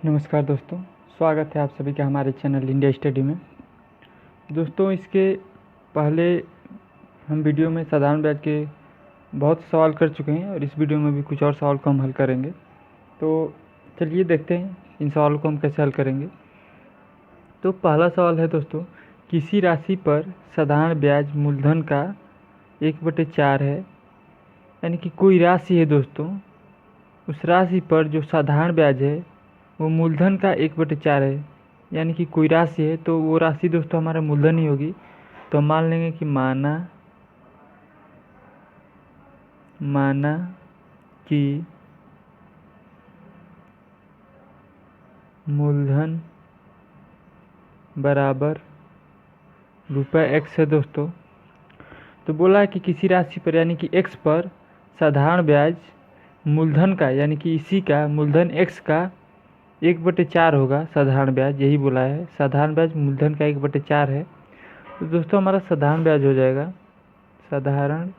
नमस्कार दोस्तों, स्वागत है आप सभी का हमारे चैनल इंडिया स्टडी में। दोस्तों, इसके पहले हम वीडियो में साधारण ब्याज के बहुत सवाल कर चुके हैं और इस वीडियो में भी कुछ और सवाल को हम हल करेंगे। तो चलिए देखते हैं इन सवालों को हम कैसे हल करेंगे। तो पहला सवाल है दोस्तों, किसी राशि पर साधारण ब्याज मूलधन का 1/4 है, यानी कि कोई राशि है दोस्तों, उस राशि पर जो साधारण ब्याज है वो मूलधन का 1/4 है, यानी कि कोई राशि है तो वो राशि दोस्तों हमारा मूलधन ही होगी। तो हम मान लेंगे कि माना कि मूलधन बराबर ₹x है दोस्तों। तो बोला है कि किसी राशि पर यानी कि x पर साधारण ब्याज मूलधन का, यानी कि इसी का मूलधन x का 1/4 होगा। साधारण ब्याज यही बोला है, साधारण ब्याज मूलधन का 1/4 है। तो दोस्तों हमारा साधारण ब्याज हो जाएगा, साधारण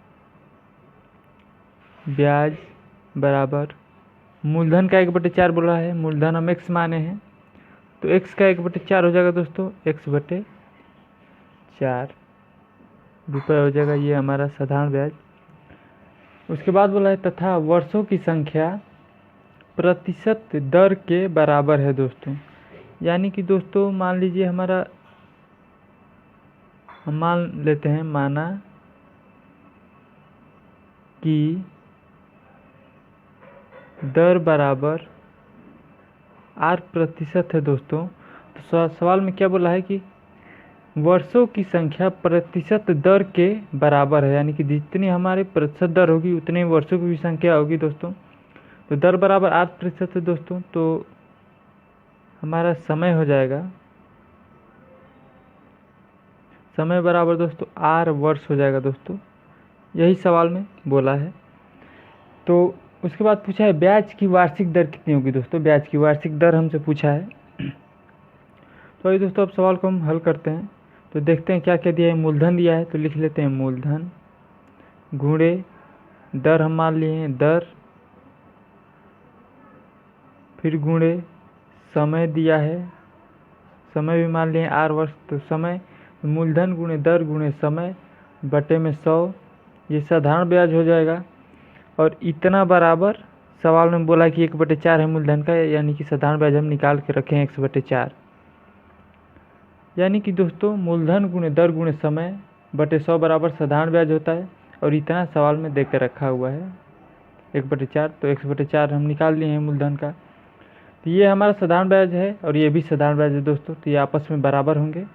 ब्याज बराबर मूलधन का 1/4 बोला है, मूलधन हम x माने हैं, तो x का 1/4 हो जाएगा दोस्तों, x/4 रुपये हो जाएगा। ये हमारा साधारण ब्याज। उसके बाद बोला है तथा वर्षों की संख्या प्रतिशत दर के बराबर है दोस्तों। यानी कि दोस्तों मान लीजिए हम मान लेते हैं, माना कि दर बराबर r% है दोस्तों। तो सवाल में क्या बोला है कि वर्षों की संख्या प्रतिशत दर के बराबर है, यानी कि जितनी हमारी प्रतिशत दर होगी उतनी वर्षों की भी संख्या होगी दोस्तों। तो दर बराबर 8% है दोस्तों, तो हमारा समय हो जाएगा, समय बराबर दोस्तों r वर्ष हो जाएगा दोस्तों। यही सवाल में बोला है। तो उसके बाद पूछा है ब्याज की वार्षिक दर कितनी होगी दोस्तों। ब्याज की वार्षिक दर हमसे पूछा है। तो आइए दोस्तों अब सवाल को हम हल करते हैं। तो देखते हैं क्या क्या दिया है। मूलधन दिया है तो लिख लेते हैं मूलधन गुणे दर, हम मान लिए हैं दर, फिर गुणे समय दिया है, समय भी मान लिए हैं r वर्ष, तो समय मूलधन गुणे दर गुणे समय बटे में 100, ये साधारण ब्याज हो जाएगा। और इतना बराबर सवाल में बोला कि 1/4 है मूलधन का, यानी कि साधारण ब्याज हम निकाल के रखे हैं 1/4, यानी कि दोस्तों मूलधन गुणे दर गुणे समय बटे 100 बराबर साधारण ब्याज होता है। और इतना सवाल में दे कर रखा हुआ है 1/4, तो 1/4 हम निकाल लिए हैं मूलधन का। तो ये हमारा साधारण ब्याज है और ये भी साधारण ब्याज है दोस्तों, तो ये आपस में बराबर होंगे।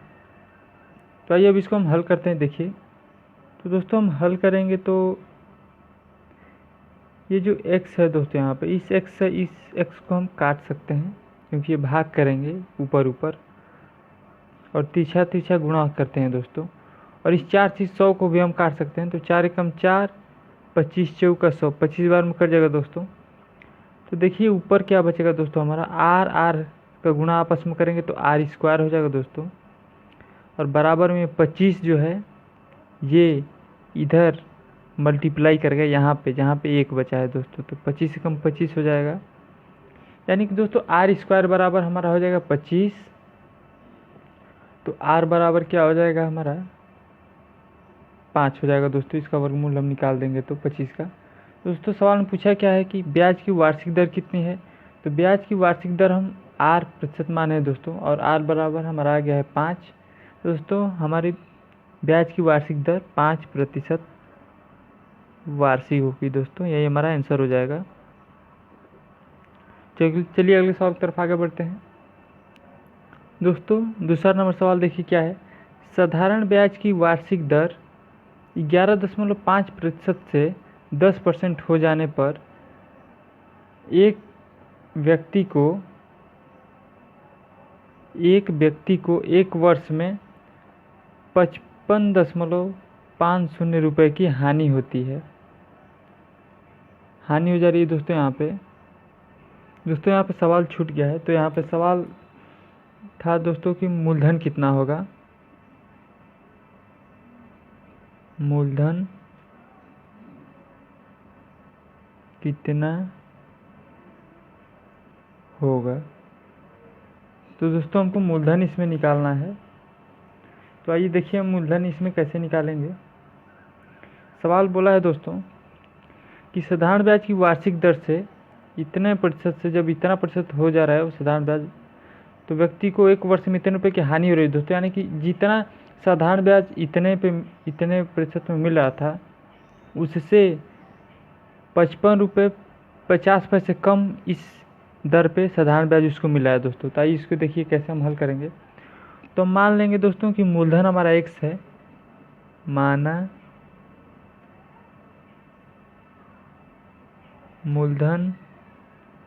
तो आइए अब इसको हम हल करते हैं। देखिए तो दोस्तों हम हल करेंगे तो ये जो x है दोस्तों, यहाँ पे इस x से इस x को हम काट सकते हैं, क्योंकि ये भाग करेंगे ऊपर ऊपर, और तीछा तीछा गुणा करते हैं दोस्तों। और इस 4 से 100 को भी हम काट सकते हैं, तो 4 एकम 4, 25 चौका 100, 25 बार में कट जाएगा दोस्तों। तो देखिए ऊपर क्या बचेगा दोस्तों, हमारा r का गुणा आपस में करेंगे तो r² हो जाएगा दोस्तों। और बराबर में 25 जो है ये इधर मल्टीप्लाई करके यहाँ पे, जहाँ पे 1 बचा है दोस्तों, तो 25 एकम 25 हो जाएगा। यानी कि दोस्तों r² बराबर हमारा हो जाएगा 25। तो r बराबर क्या हो जाएगा हमारा 5 हो जाएगा दोस्तों। इसका वर्गमूल हम निकाल देंगे तो 25 का। दोस्तों सवाल में पूछा क्या है कि ब्याज की वार्षिक दर कितनी है। तो ब्याज की वार्षिक दर हम r% माने हैं दोस्तों, और r बराबर हमारा आ गया है 5। दोस्तों हमारी ब्याज की वार्षिक दर 5% वार्षिक होगी दोस्तों, यही हमारा आंसर हो जाएगा। चलिए अगले सवाल की तरफ आगे बढ़ते हैं। दोस्तों दूसरा नंबर सवाल देखिए क्या है। साधारण ब्याज की वार्षिक दर 11.5% से 10% हो जाने पर एक व्यक्ति को एक वर्ष में 55.50 रुपये की हानि होती है। हानि हो जा रही है दोस्तों। यहाँ पे सवाल छूट गया है। तो यहाँ पे सवाल था दोस्तों कि मूलधन कितना होगा, मूलधन कितना होगा। तो दोस्तों हमको मूलधन इसमें निकालना है। तो आइए देखिए हम मूलधन इसमें कैसे निकालेंगे। सवाल बोला है दोस्तों कि साधारण ब्याज की वार्षिक दर से इतने प्रतिशत से जब इतना प्रतिशत हो जा रहा है वो साधारण ब्याज, तो व्यक्ति को एक वर्ष में इतने रुपये की हानि हो रही है दोस्तों। यानी कि जितना साधारण ब्याज इतने प्रतिशत में मिल रहा था उससे 55 रुपये 50 पैसे कम इस दर पे साधारण ब्याज उसको मिला है दोस्तों। तो आइए इसको देखिए कैसे हम हल करेंगे। तो हम मान लेंगे दोस्तों कि मूलधन हमारा x है, माना मूलधन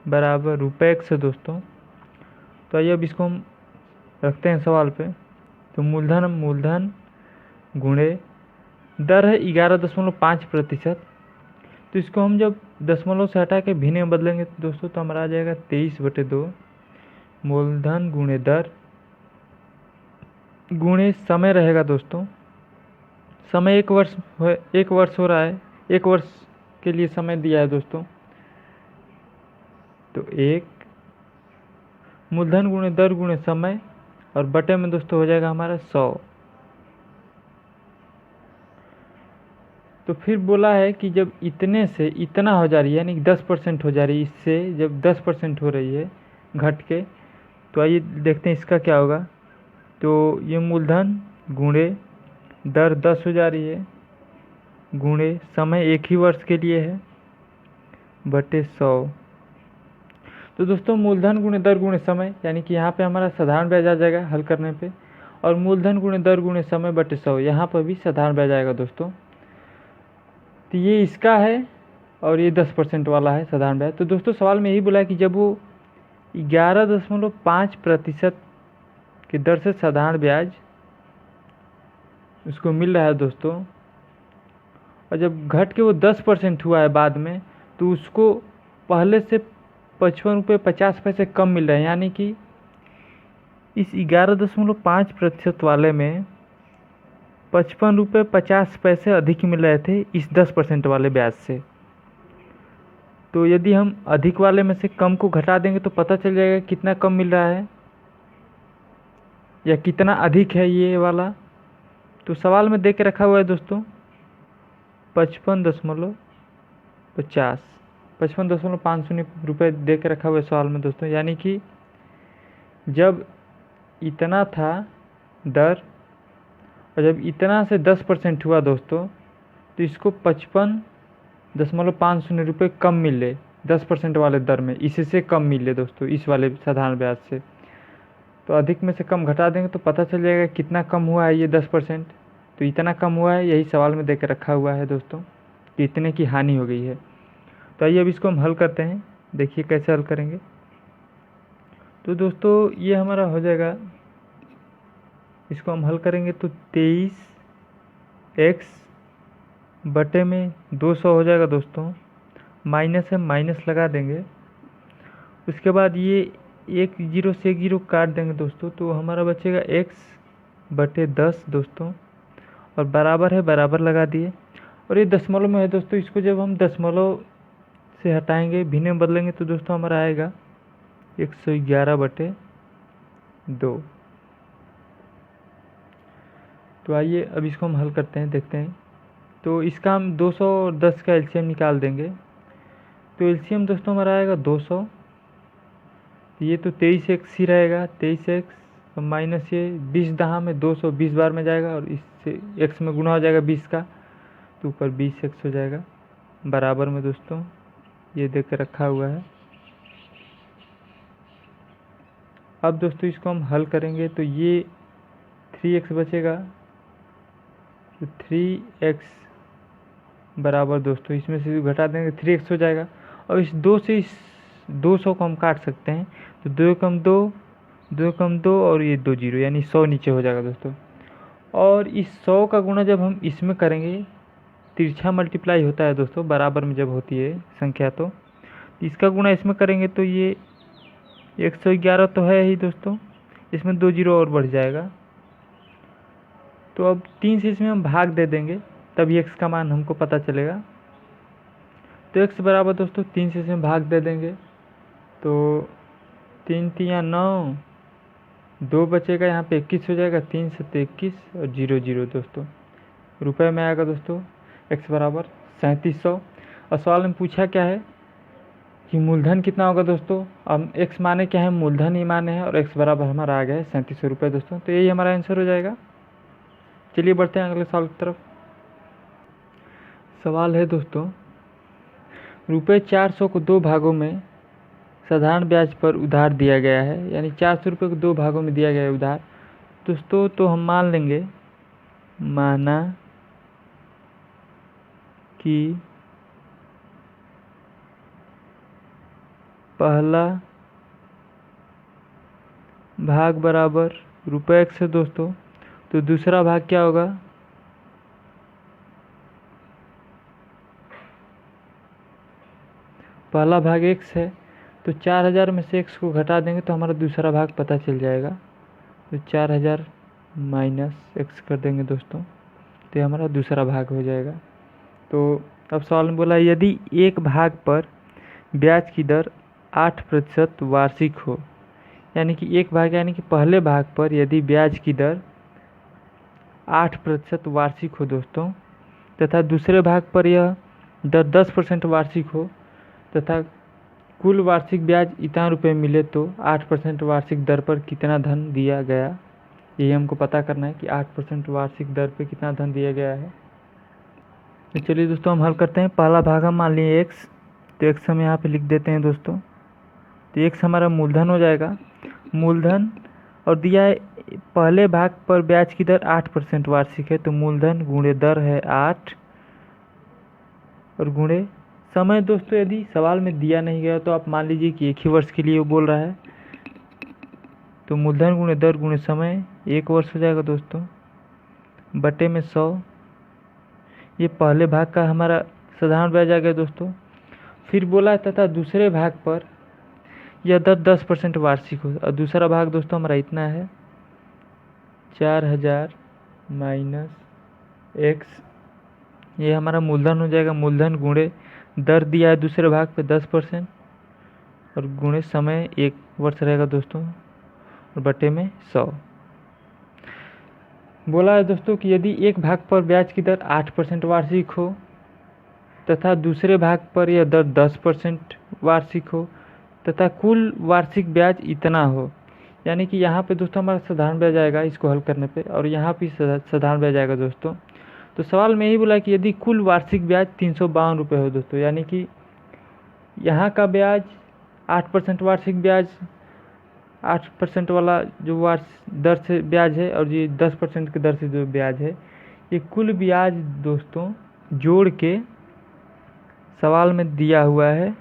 बराबर रुपये x है दोस्तों। तो आइए अब इसको हम रखते हैं सवाल पे। तो मूलधन गुणे दर है 11.5%। तो इसको हम जब दशमलव से हटा के भिन्न में बदलेंगे दोस्तों तो हमारा आ जाएगा 23/2 मूलधन गुणे दर गुणे समय रहेगा दोस्तों। समय एक वर्ष हो रहा है, 1 वर्ष के लिए समय दिया है दोस्तों। तो 1 मूलधन गुणे दर गुणे समय और बटे में दोस्तों हो जाएगा हमारा 100। तो फिर बोला है कि जब इतने से इतना हो जा रही है यानी कि 10% हो जा रही है, इससे जब 10% हो रही है घट के, तो आइए देखते हैं इसका क्या होगा। तो ये मूलधन गुणे दर 10 हो जा रही है गुणे समय 1 ही वर्ष के लिए है बटे 100। तो दोस्तों मूलधन गुणे दर गुणे समय यानी कि यहाँ पे हमारा साधारण ब्याज आ जाएगा हल करने पे, और मूलधन गुणे दर गुणे समय बटे 100 यहाँ पर भी साधारण ब्याज आएगा दोस्तों। तो ये इसका है और ये 10% वाला है साधारण ब्याज। तो दोस्तों सवाल में यही बोला है कि जब वो 11.5% की दर से साधारण ब्याज उसको मिल रहा है दोस्तों, और जब घट के वो 10% हुआ है बाद में, तो उसको पहले से 55 रुपये 50 पैसे कम मिल रहे हैं। यानी कि इस 11.5% वाले में 55 रुपये 50 पैसे अधिक मिल रहे थे इस 10% वाले ब्याज से। तो यदि हम अधिक वाले में से कम को घटा देंगे तो पता चल जाएगा कितना कम मिल रहा है या कितना अधिक है ये वाला। तो सवाल में दे के रखा हुआ है दोस्तों 55.50 रुपये दे के रखा हुआ है सवाल में दोस्तों। यानी कि जब इतना था दर और जब इतना से 10% हुआ दोस्तों, तो इसको 55.50 रुपये कम मिले 10% वाले दर में, इससे कम मिले दोस्तों इस वाले साधारण ब्याज से। तो अधिक में से कम घटा देंगे तो पता चल जाएगा कितना कम हुआ है ये 10%। तो इतना कम हुआ है, यही सवाल में देकर रखा हुआ है दोस्तों कि इतने की हानि हो गई है। तो आइए अब इसको हम हल करते हैं, देखिए कैसे हल करेंगे। तो दोस्तों ये हमारा हो जाएगा, इसको हम हल करेंगे तो 23x बटे में 200 हो जाएगा दोस्तों। माइनस है, माइनस लगा देंगे। उसके बाद ये 1 0 से 1 0 काट देंगे दोस्तों, तो हमारा बचेगा x बटे 10 दोस्तों, और बराबर है, बराबर लगा दिए। और ये दशमलव में है दोस्तों, इसको जब हम दशमलव से हटाएंगे भिन्न में बदलेंगे तो दोस्तों हमारा आएगा 111/2। तो आइए अब इसको हम हल करते हैं, देखते हैं। तो इसका हम 200 और 10 का एलसीएम निकाल देंगे। तो एलसीएम दोस्तों हमारा आएगा 200। ये तो 23x ही रहेगा, 23x और माइनस ये 20 दहा में 200 20 बार में जाएगा और इससे x में गुना हो जाएगा 20 का, तो ऊपर 20x हो जाएगा बराबर में दोस्तों ये देकर रखा हुआ है। अब दोस्तों इसको हम हल करेंगे तो ये 3x बचेगा, तो 3x बराबर दोस्तों इसमें से घटा देंगे 3x हो जाएगा। और इस 2 से इस 200 को हम काट सकते हैं, तो 2 कम 2 2 कम 2 और ये 2 0 यानी 100 नीचे हो जाएगा दोस्तों। और इस 100 का गुणा जब हम इसमें करेंगे, तिरछा मल्टीप्लाई होता है दोस्तों बराबर में जब होती है संख्या, तो इसका गुणा इसमें करेंगे तो ये 111 तो है ही दोस्तों, इसमें 2 0 और बढ़ जाएगा। तो अब 3 से इसमें हम भाग दे देंगे तभी x का मान हमको पता चलेगा। तो x बराबर दोस्तों 3 से इसमें भाग दे देंगे, तो 3 3 9 2 बचेगा, यहाँ पे 21 हो जाएगा, 3 7 21 और 0 0 दोस्तों। रुपए में आएगा दोस्तों x बराबर 3700। और सवाल में पूछा क्या है कि मूलधन कितना होगा दोस्तों। अब x माने क्या है, मूलधन ही माने हैं, और x बराबर हमारा आ गया है 3700 रुपये दोस्तों। तो यही हमारा आंसर हो जाएगा। चलिए बढ़ते हैं अगले सवाल की तरफ। सवाल है दोस्तों, रुपये 400 को 2 भागों में साधारण ब्याज पर उधार दिया गया है, यानी 400 रुपये को 2 भागों में दिया गया है उधार दोस्तों। तो हम मान लेंगे, माना कि पहला भाग बराबर रुपये x है दोस्तों, तो दूसरा भाग क्या होगा, पहला भाग x है, तो 4000 में से x को घटा देंगे तो हमारा दूसरा भाग पता चल जाएगा। तो 4000 माइनस x कर देंगे दोस्तों, तो ये हमारा दूसरा भाग हो जाएगा। तो अब सवाल में बोला, यदि एक भाग पर ब्याज की दर 8% वार्षिक हो, यानी कि एक भाग यानी कि पहले भाग पर यदि ब्याज की दर 8% वार्षिक हो दोस्तों, तथा दूसरे भाग पर यह दर 10% वार्षिक हो, तथा कुल वार्षिक ब्याज इतना रुपये मिले, तो 8% वार्षिक दर पर कितना धन दिया गया, यही हमको पता करना है कि 8% वार्षिक दर पर कितना धन दिया गया है। तो चलिए दोस्तों हम हल करते हैं। पहला भाग हम मान लिए x, तो x हम यहाँ पे लिख देते हैं दोस्तों। तो x हमारा मूलधन हो जाएगा, मूलधन, और दिया है पहले भाग पर ब्याज की दर 8% वार्षिक है, तो मूलधन गुणे दर है 8 और गुणे समय दोस्तों। यदि सवाल में दिया नहीं गया तो आप मान लीजिए कि 1 ही वर्ष के लिए वो बोल रहा है, तो मूलधन गुणे दर गुणे समय 1 वर्ष हो जाएगा दोस्तों, बटे में 100। ये पहले भाग का हमारा साधारण ब्याज आ गया दोस्तों। फिर बोला तथा दूसरे भाग पर यह दर 10% वार्षिक हो, और दूसरा भाग दोस्तों हमारा इतना है 4000 माइनस x, ये हमारा मूलधन हो जाएगा, मूलधन गुणे दर दिया है दूसरे भाग पे 10% और गुणे समय 1 वर्ष रहेगा दोस्तों, और बटे में 100। बोला है दोस्तों कि यदि एक भाग पर ब्याज की दर 8% वार्षिक हो तथा दूसरे भाग पर यह दर 10% वार्षिक हो, तथा कुल वार्षिक ब्याज इतना हो, यानी कि यहाँ पे दोस्तों हमारा साधारण ब्याज आएगा इसको हल करने पे, और यहाँ भी साधारण ब्याज आएगा दोस्तों। तो सवाल में यही बोला कि यदि कुल वार्षिक ब्याज 352 रुपये हो दोस्तों, यानी कि यहाँ का ब्याज 8% वार्षिक ब्याज, 8% वाला जो दर से ब्याज है, और ये 10% की दर से जो ब्याज है, ये कुल ब्याज दोस्तों जोड़ के सवाल में दिया हुआ है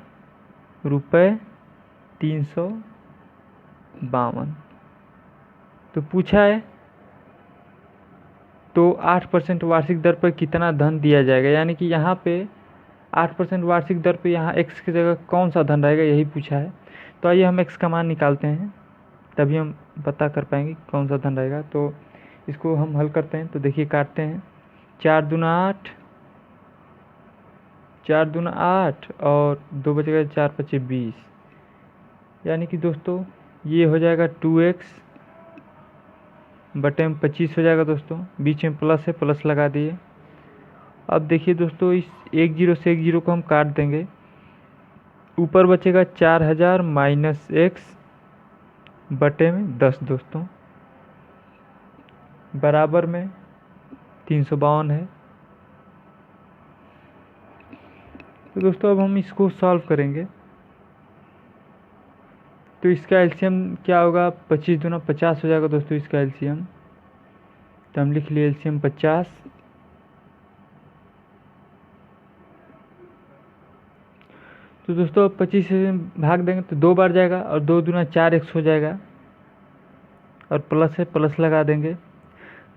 रुपये 352। तो पूछा है तो 8% वार्षिक दर पर कितना धन दिया जाएगा, यानी कि यहाँ पे 8% वार्षिक दर पे यहाँ x की जगह कौन सा धन रहेगा, यही पूछा है। तो आइए हम x का मान निकालते हैं, तभी हम पता कर पाएंगे कौन सा धन रहेगा। तो इसको हम हल करते हैं, तो देखिए काटते हैं, 4 दूना 8, 4 दूना 8 और 2 बचेगा 4 पचे 20, यानी कि दोस्तों ये हो जाएगा 2x बटे में 25 हो जाएगा दोस्तों, बीच में प्लस है, प्लस लगा दिए। अब देखिए दोस्तों इस 1 0 से 1 0 को हम काट देंगे, ऊपर बचेगा 4000 माइनस x बटे में 10 दोस्तों, बराबर में 352 है। तो दोस्तों अब हम इसको सॉल्व करेंगे, तो इसका एलसीएम क्या होगा, 25 दूना 50 हो जाएगा दोस्तों इसका एलसीएम। तो हम लिख लिए एलसीएम 50। तो दोस्तों 25 से भाग देंगे तो 2 बार जाएगा, और 2 दूना 4x हो जाएगा, और प्लस है, प्लस लगा देंगे।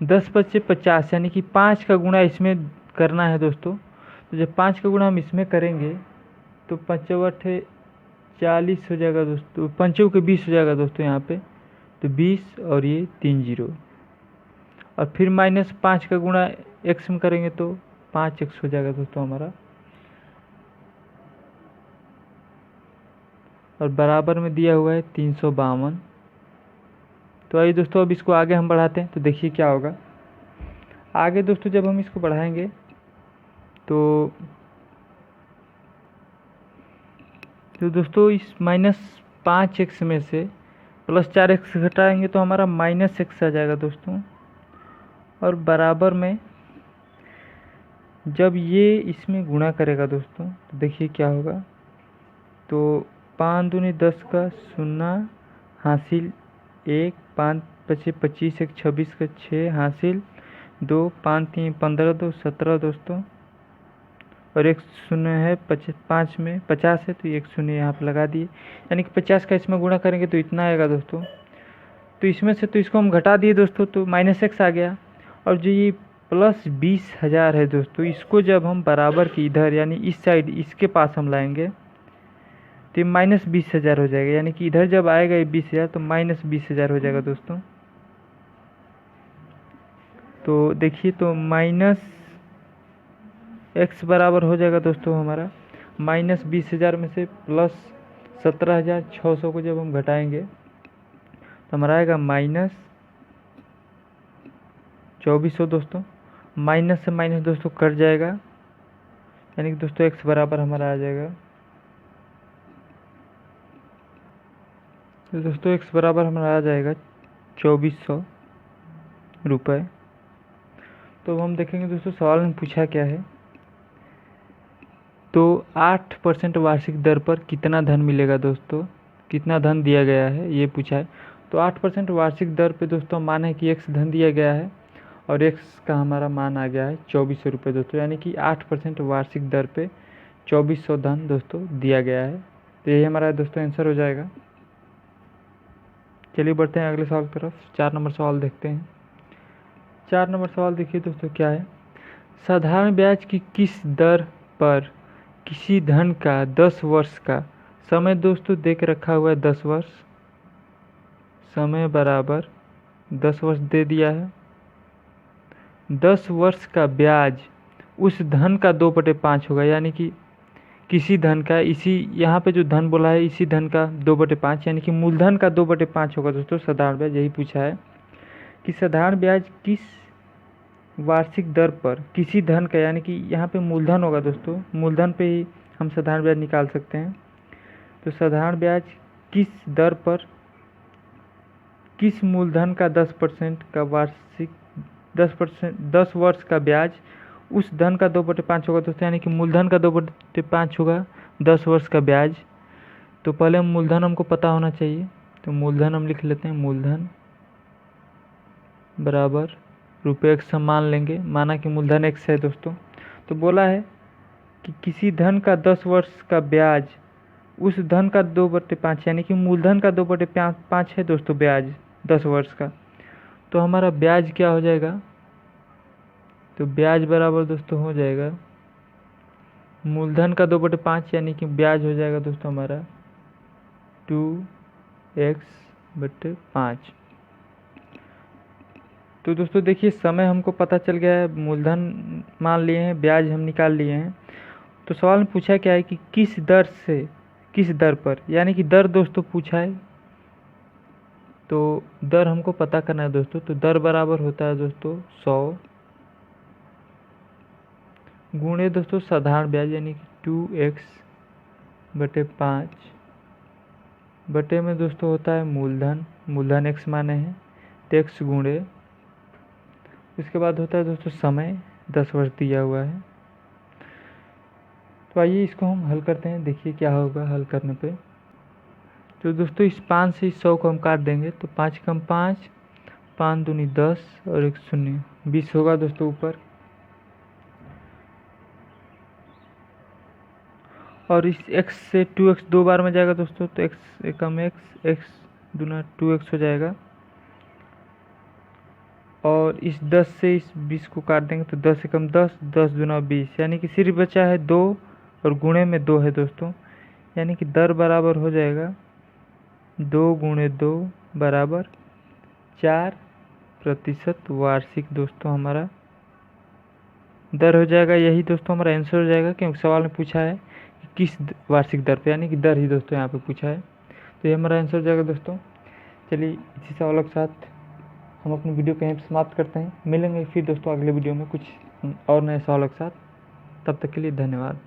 10 पचे 50, यानी कि 5 का गुणा इसमें करना है दोस्तों। तो जब 5 का गुणा हम इसमें करेंगे तो 5 8 40 हो जाएगा दोस्तों, 5 के 20 हो जाएगा दोस्तों यहाँ पे, तो 20 और ये 3 0, और फिर माइनस 5 का गुणा x में करेंगे तो 5x हो जाएगा दोस्तों हमारा, और बराबर में दिया हुआ है 352। तो आइए दोस्तों अब इसको आगे हम बढ़ाते हैं, तो देखिए क्या होगा आगे दोस्तों। जब हम इसको बढ़ाएंगे तो दोस्तों इस -5x में से +4x घटाएंगे तो हमारा -x आ जाएगा दोस्तों। और बराबर में जब ये इसमें गुणा करेगा दोस्तों तो देखिए क्या होगा। तो 5 दूनी 10 का 0 हासिल 1, 5 पचे 25, 1 26 का 6 हासिल 2, 5 3 15, 2 17 दोस्तों। और एक 0 है 5 में 50 है तो एक 0 यहाँ पर लगा दिए, यानी कि 50 का इसमें गुणा करेंगे तो इतना आएगा दोस्तों। तो इसमें से तो इसको हम घटा दिए दोस्तों तो -x आ गया। और जो ये +20,000 है दोस्तों, इसको जब हम बराबर की इधर यानी इस साइड इसके पास हम लाएंगे तो ये -20,000 हो जाएगा, यानी कि इधर जब आएगा ये 20,000 तो -20,000 हो जाएगा दोस्तों। तो देखिए तो -x बराबर हो जाएगा दोस्तों हमारा -20,000 में से +17,600 को जब हम घटाएंगे तो हमारा आएगा -2400 दोस्तों। माइनस से माइनस दोस्तों कट जाएगा, यानी कि दोस्तों x बराबर हमारा आ जाएगा। तो दोस्तों x बराबर हमारा आ जाएगा 2400 रुपये। तो हम देखेंगे दोस्तों सवाल में पूछा क्या है। तो 8% वार्षिक दर पर कितना धन मिलेगा दोस्तों, कितना धन दिया गया है ये पूछा है। तो 8% वार्षिक दर पे दोस्तों मान है कि x धन दिया गया है और x का हमारा मान आ गया है 2400 रुपये दोस्तों, यानी कि 8% वार्षिक दर पे 2400 धन दोस्तों दिया गया है। तो यही हमारा दोस्तों आंसर हो जाएगा। चलिए बढ़ते हैं अगले सवाल की तरफ। 4 नंबर सवाल देखते हैं। 4 नंबर सवाल देखिए दोस्तों क्या है। साधारण ब्याज की किस दर पर किसी धन का 10 वर्ष का समय दोस्तों दे के रखा हुआ है 10 वर्ष, समय बराबर 10 वर्ष दे दिया है। 10 वर्ष का ब्याज उस धन का 2/5 होगा, यानी कि किसी धन का, इसी यहाँ पे जो धन बोला है इसी धन का 2/5, यानी कि मूलधन का 2/5 होगा दोस्तों साधारण ब्याज। यही पूछा है कि साधारण ब्याज किस वार्षिक दर पर किसी धन का, यानी कि यहाँ पे मूलधन होगा दोस्तों, मूलधन पे ही हम साधारण ब्याज निकाल सकते हैं। तो साधारण ब्याज किस दर पर किस मूलधन का 10% का वार्षिक 10 वर्ष का ब्याज उस धन का 2/5 होगा दोस्तों, यानी कि मूलधन का 2/5 होगा 10 वर्ष का ब्याज। तो पहले मूलधन हमको पता होना चाहिए, तो मूलधन हम लिख लेते हैं। मूलधन बराबर रुपये x हम मान लेंगे, माना कि मूलधन x है दोस्तों। तो बोला है कि किसी धन का 10 वर्ष का ब्याज उस धन का 2/5, यानी कि मूलधन का 2/5 है दोस्तों ब्याज 10 वर्ष का। तो हमारा ब्याज क्या हो जाएगा, तो ब्याज बराबर दोस्तों हो जाएगा मूलधन का 2/5, यानी कि ब्याज हो जाएगा दोस्तों हमारा 2x/5। तो दोस्तों देखिए समय हमको पता चल गया है, मूलधन मान लिए हैं, ब्याज हम निकाल लिए हैं। तो सवाल में पूछा क्या है कि किस दर से किस दर पर, यानी कि दर दोस्तों पूछा है। तो दर हमको पता करना है दोस्तों। तो दर बराबर होता है दोस्तों 100 गुणे दोस्तों साधारण ब्याज, यानी कि 2x/5 बटे में दोस्तों होता है मूलधन, मूलधन x माने हैं तो x गुणे, उसके बाद होता है दोस्तों समय 10 वर्ष दिया हुआ है। तो आइए इसको हम हल करते हैं, देखिए क्या होगा हल करने पे। तो दोस्तों इस 5 से इस 100 को हम काट देंगे तो 5 कम 5, 5 दूनी 10 और 1 0 20 होगा दोस्तों ऊपर। और इस x से 2x 2 बार में जाएगा दोस्तों, तो x कम x दूना 2x हो जाएगा। और इस 10 से इस 20 को काट देंगे तो 10 से कम 10, 10 दूना 20, यानी कि सिर्फ बचा है 2 और गुणे में 2 है दोस्तों, यानी कि दर बराबर हो जाएगा 2 गुणे 2 बराबर 4% वार्षिक दोस्तों हमारा दर हो जाएगा। यही दोस्तों हमारा आंसर हो जाएगा, क्योंकि सवाल में पूछा है कि किस वार्षिक दर पे, यानी कि दर ही दोस्तों यहाँ पे पूछा है। तो ये हमारा आंसर हो जाएगा दोस्तों चलिए इसी सवालों के साथ हम अपनी वीडियो को यहीं पर समाप्त करते हैं। मिलेंगे फिर दोस्तों अगले वीडियो में कुछ और नए सवालों के साथ। तब तक के लिए धन्यवाद।